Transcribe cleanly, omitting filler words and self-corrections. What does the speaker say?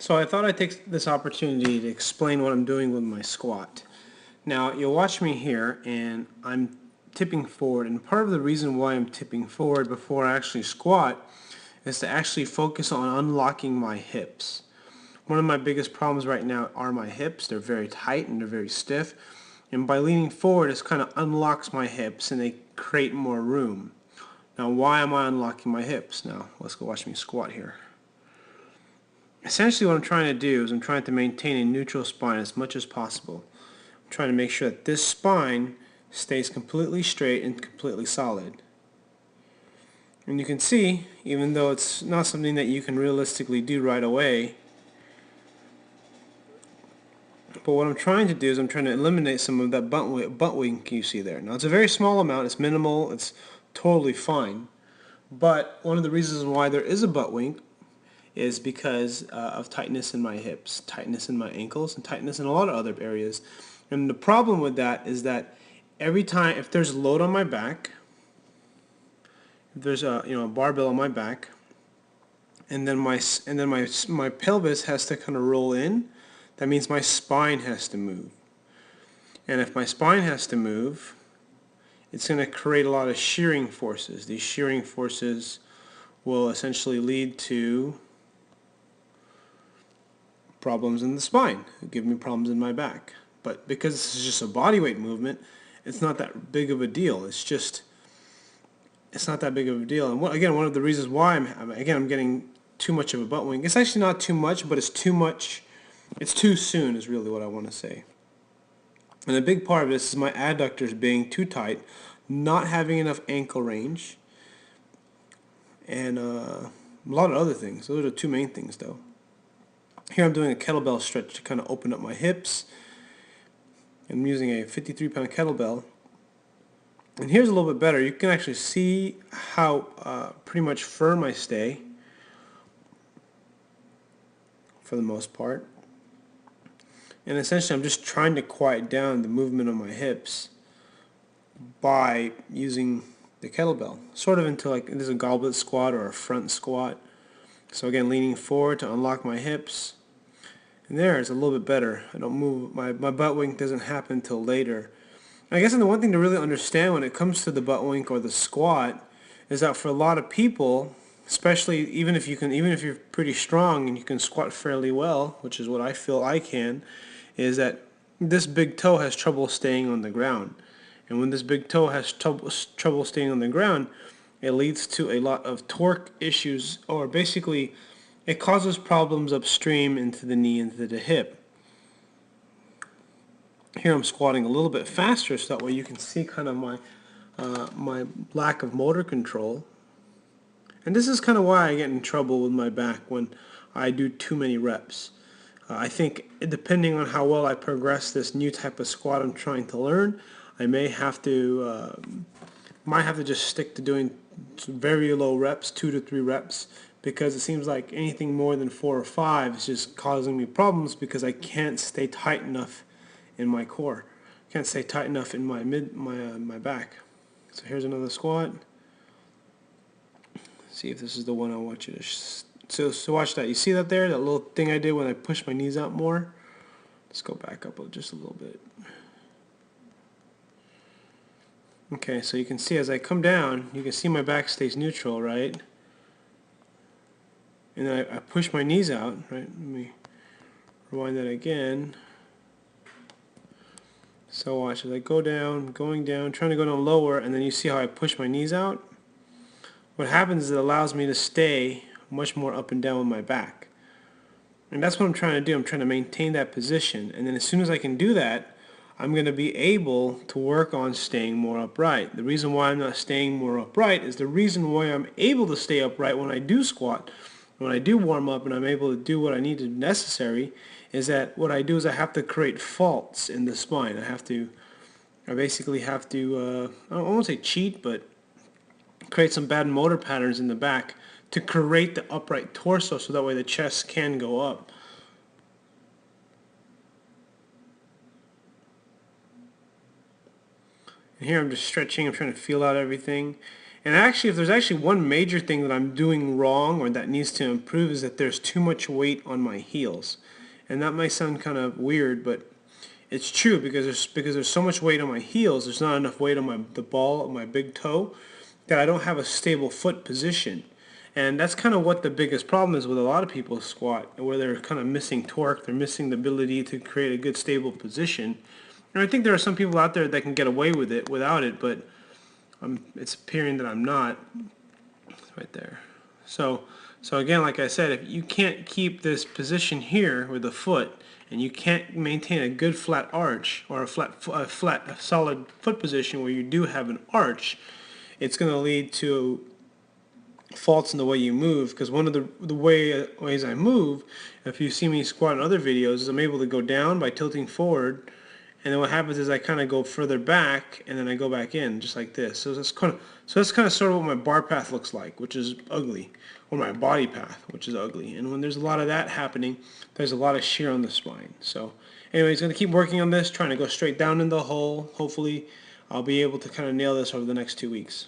So I thought I'd take this opportunity to explain what I'm doing with my squat. Now you'll watch me here and I'm tipping forward, and part of the reason why I'm tipping forward before I actually squat is to actually focus on unlocking my hips. One of my biggest problems right now are my hips. They're very tight and they're very stiff, and by leaning forward it kind of unlocks my hips and they create more room. Now why am I unlocking my hips? Now let's go watch me squat here. Essentially what I'm trying to do is I'm trying to maintain a neutral spine as much as possible. I'm trying to make sure that this spine stays completely straight and completely solid. And you can see, even though it's not something that you can realistically do right away, but what I'm trying to do is I'm trying to eliminate some of that butt wink you see there. Now it's a very small amount, it's minimal, it's totally fine. But one of the reasons why there is a butt wink is because of tightness in my hips, tightness in my ankles, and tightness in a lot of other areas. And the problem with that is that every time, if there's load on my back, if there's a barbell on my back, and then my pelvis has to kind of roll in, that means my spine has to move. And if my spine has to move, it's going to create a lot of shearing forces. These shearing forces will essentially lead to problems in the spine, give me problems in my back. But because this is just a body weight movement, it's not that big of a deal. It's not that big of a deal. And one of the reasons why I'm getting too much of a butt wink. It's actually not too much, but it's too much. It's too soon is really what I want to say. And a big part of this is my adductors being too tight, not having enough ankle range, and a lot of other things. Those are the two main things, though. Here I'm doing a kettlebell stretch to kind of open up my hips. I'm using a 53-pound kettlebell. And here's a little bit better. You can actually see how pretty much firm I stay for the most part. And essentially I'm just trying to quiet down the movement of my hips by using the kettlebell. Sort of into like, this is a goblet squat or a front squat. So again, leaning forward to unlock my hips. And there, it's a little bit better. I don't move, my butt wink doesn't happen until later. I guess the one thing to really understand when it comes to the butt wink or the squat is that for a lot of people, especially even if you're pretty strong and you can squat fairly well, which is what I feel I can, is that this big toe has trouble staying on the ground. And when this big toe has trouble staying on the ground, it leads to a lot of torque issues, or basically it causes problems upstream into the knee, into the hip. Here I'm squatting a little bit faster so that way you can see kind of my lack of motor control. And this is kind of why I get in trouble with my back when I do too many reps. I think depending on how well I progress this new type of squat I'm trying to learn, I might have to just stick to doing very low reps, 2 to 3 reps, because it seems like anything more than 4 or 5 is just causing me problems because I can't stay tight enough in my core. I can't stay tight enough in my back. So here's another squat. See if this is the one I want you to so watch that. You see that there? That little thing I did when I pushed my knees out more? Let's go back up just a little bit. Okay, so you can see as I come down, you can see my back stays neutral, right? And then I push my knees out, right? Let me rewind that again. So watch as I go down, going down, trying to go down lower, and then you see how I push my knees out? What happens is it allows me to stay much more up and down with my back. And that's what I'm trying to do. I'm trying to maintain that position. And then as soon as I can do that, I'm going to be able to work on staying more upright. The reason why I'm not staying more upright is the reason why I'm able to stay upright when I do squat, when I do warm up and I'm able to do what I need to necessary, is that what I do is I have to create faults in the spine. I basically have to, I won't say cheat, but create some bad motor patterns in the back to create the upright torso so that way the chest can go up. And here I'm just stretching, I'm trying to feel out everything. And actually, if there's actually one major thing that I'm doing wrong or that needs to improve, is that there's too much weight on my heels. And that might sound kind of weird, but it's true, because there's so much weight on my heels. There's not enough weight on the ball of my big toe, that I don't have a stable foot position. And that's kind of what the biggest problem is with a lot of people squat, where they're kind of missing torque, they're missing the ability to create a good stable position. And I think there are some people out there that can get away with it without it, but it's appearing that I'm not. Right there. So again, like I said, if you can't keep this position here with the foot, and you can't maintain a good flat arch, or a solid foot position where you do have an arch, it's going to lead to faults in the way you move. Because one of the ways I move, if you see me squat in other videos, is I'm able to go down by tilting forward, and then what happens is I kind of go further back, and then I go back in, just like this. So that's kind of sort of what my bar path looks like, which is ugly, or my body path, which is ugly. And when there's a lot of that happening, there's a lot of shear on the spine. So anyways, going to keep working on this, trying to go straight down in the hole. Hopefully I'll be able to kind of nail this over the next 2 weeks.